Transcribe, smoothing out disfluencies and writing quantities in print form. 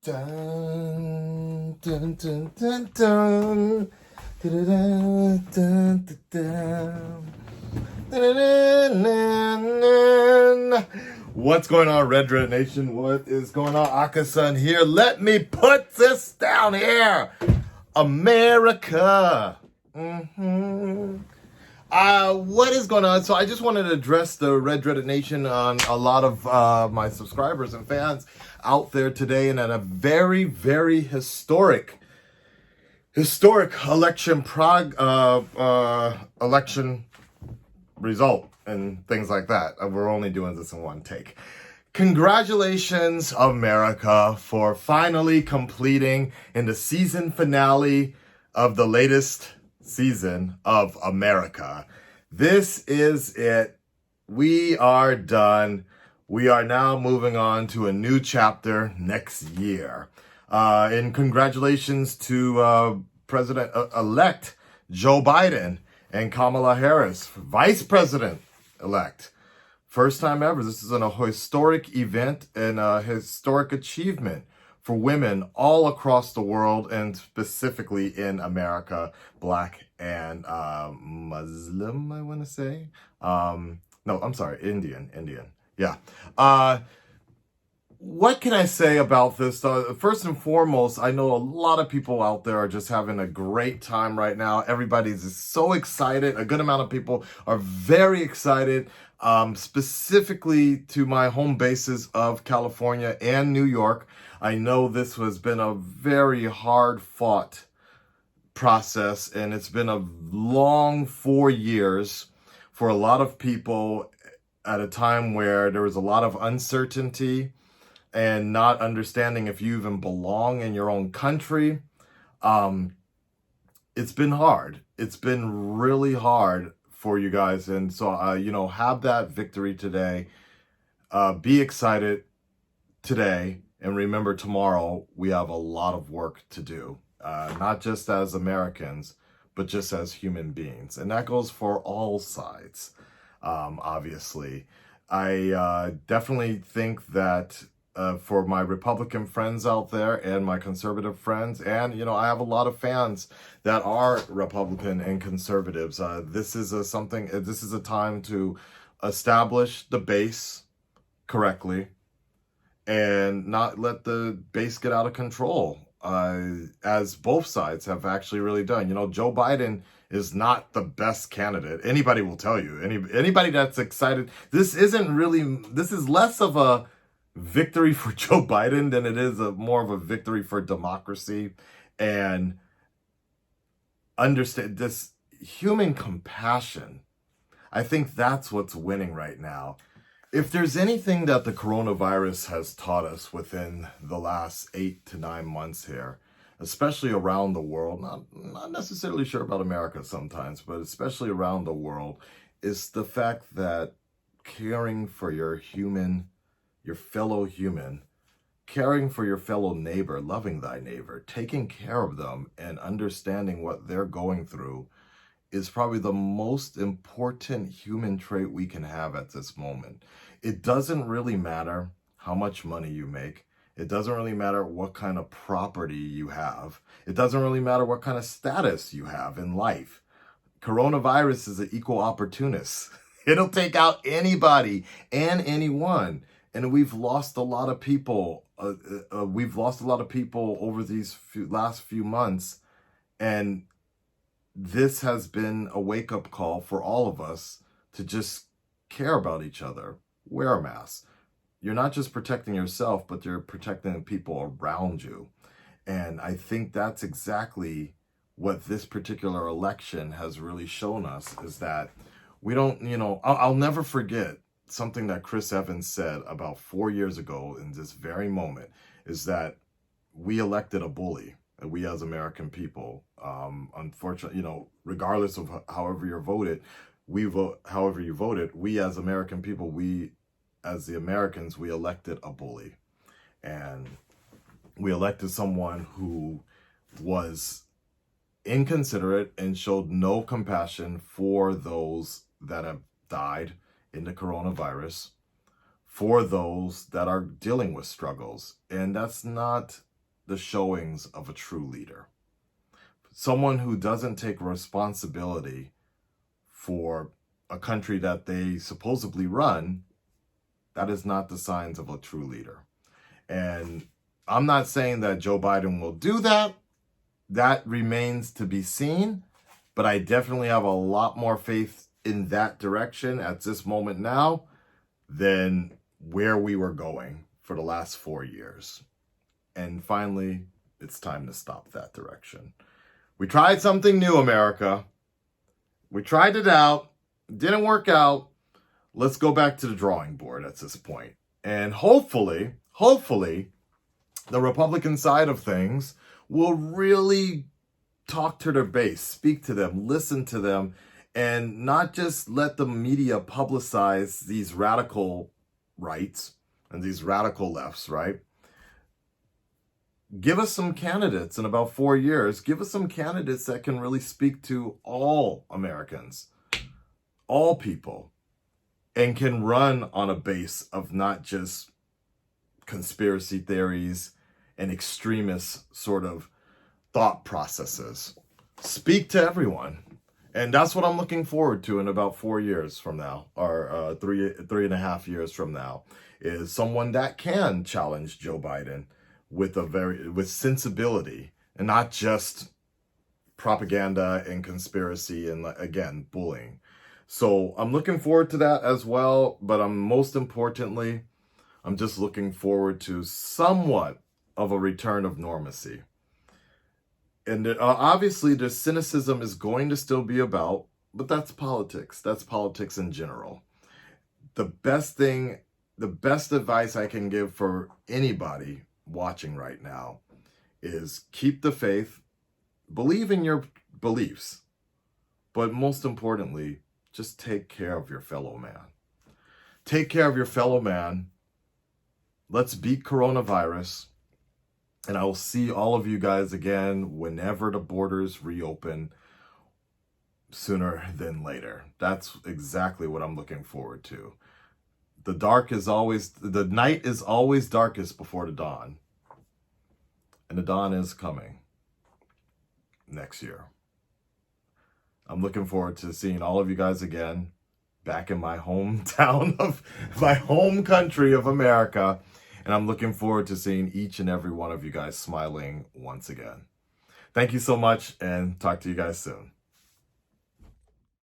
Dun, dun, dun, dun, dun. Dun, dun, dun, dun. Dun. What's going on, Red Red Nation? What is going on? Akasan here. Let me put this down here. America. What is going on? So I just wanted to address the Red Dreaded Nation on a lot of my subscribers and fans out there today, and at a very, very historic election election result and things like that. We're only doing this in one take. Congratulations, America, for finally completing in the season finale of the latest season of America. This is it. We are done. We are now moving on to a new chapter next year. And congratulations to President-elect Joe Biden and Kamala Harris, Vice President-elect. First time ever. This is a historic event and a historic achievement for women all across the world, and specifically in America, Black and Muslim, I want to say. No, I'm sorry, Indian. Yeah. What can I say about this? First and foremost, I know a lot of people out there are just having a great time right now. Everybody's just so excited. A good amount of people are very excited, specifically to my home bases of California and New York. I know this has been a very hard fought process, and it's been a long 4 years for a lot of people at a time where there was a lot of uncertainty and not understanding if you even belong in your own country. It's been hard. It's been really hard for you guys. And so, have that victory today. Be excited today. And remember, tomorrow we have a lot of work to do, not just as Americans, but just as human beings. And that goes for all sides, obviously. I definitely think that for my Republican friends out there and my conservative friends, and, I have a lot of fans that are Republican and conservatives. This is a time to establish the base correctly and not let the base get out of control, as both sides have actually really done. Joe Biden is not the best candidate. Anybody will tell you. Anybody that's excited. This is less of a victory for Joe Biden than it is more of a victory for democracy and understand this human compassion. I think that's what's winning right now. If there's anything that the coronavirus has taught us within the last 8 to 9 months here, especially around the world, not necessarily sure about America sometimes, but especially around the world, is the fact that caring for your fellow human, caring for your fellow neighbor, loving thy neighbor, taking care of them and understanding what they're going through is probably the most important human trait we can have at this moment. It doesn't really matter how much money you make. It doesn't really matter what kind of property you have. It doesn't really matter what kind of status you have in life. Coronavirus is an equal opportunist. It'll take out anybody and anyone. And we've lost a lot of people. We've lost a lot of people over these last few months. And this has been a wake-up call for all of us to just care about each other. Wear a mask. You're not just protecting yourself, but you're protecting the people around you. And I think that's exactly what this particular election has really shown us, is that we don't, I'll never forget something that Chris Evans said about 4 years ago in this very moment, is that we elected a bully. We as American people, unfortunately, regardless of however you voted, we as American people, we as the Americans, we elected a bully. And we elected someone who was inconsiderate and showed no compassion for those that have died in the coronavirus, for those that are dealing with struggles. And that's not the showings of a true leader. Someone who doesn't take responsibility for a country that they supposedly run, that is not the signs of a true leader. And I'm not saying that Joe Biden will do that. That remains to be seen. But I definitely have a lot more faith in that direction at this moment now than where we were going for the last 4 years. And finally, it's time to stop that direction. We tried something new, America. We tried it out. Didn't work out. Let's go back to the drawing board at this point. And hopefully, the Republican side of things will really talk to their base, speak to them, listen to them, and not just let the media publicize these radical rights and these radical lefts, right? Give us some candidates in about 4 years. Give us some candidates that can really speak to all Americans, all people, and can run on a base of not just conspiracy theories and extremist sort of thought processes. Speak to everyone. And that's what I'm looking forward to in about 4 years from now, or 3.5 years from now, is someone that can challenge Joe Biden with sensibility and not just propaganda and conspiracy and, again, bullying. So I'm looking forward to that as well, but most importantly, I'm just looking forward to somewhat of a return of normalcy. And obviously the cynicism is going to still be about, but that's politics. That's politics in general. The best advice I can give for anybody watching right now is keep the faith, believe in your beliefs, but most importantly, just take care of your fellow man. Take care of your fellow man. Let's beat coronavirus. And I will see all of you guys again whenever the borders reopen, sooner than later. That's exactly what I'm looking forward to. The night is always darkest before the dawn. And the dawn is coming next year. I'm looking forward to seeing all of you guys again back in my hometown of my home country of America. And I'm looking forward to seeing each and every one of you guys smiling once again. Thank you so much, and talk to you guys soon.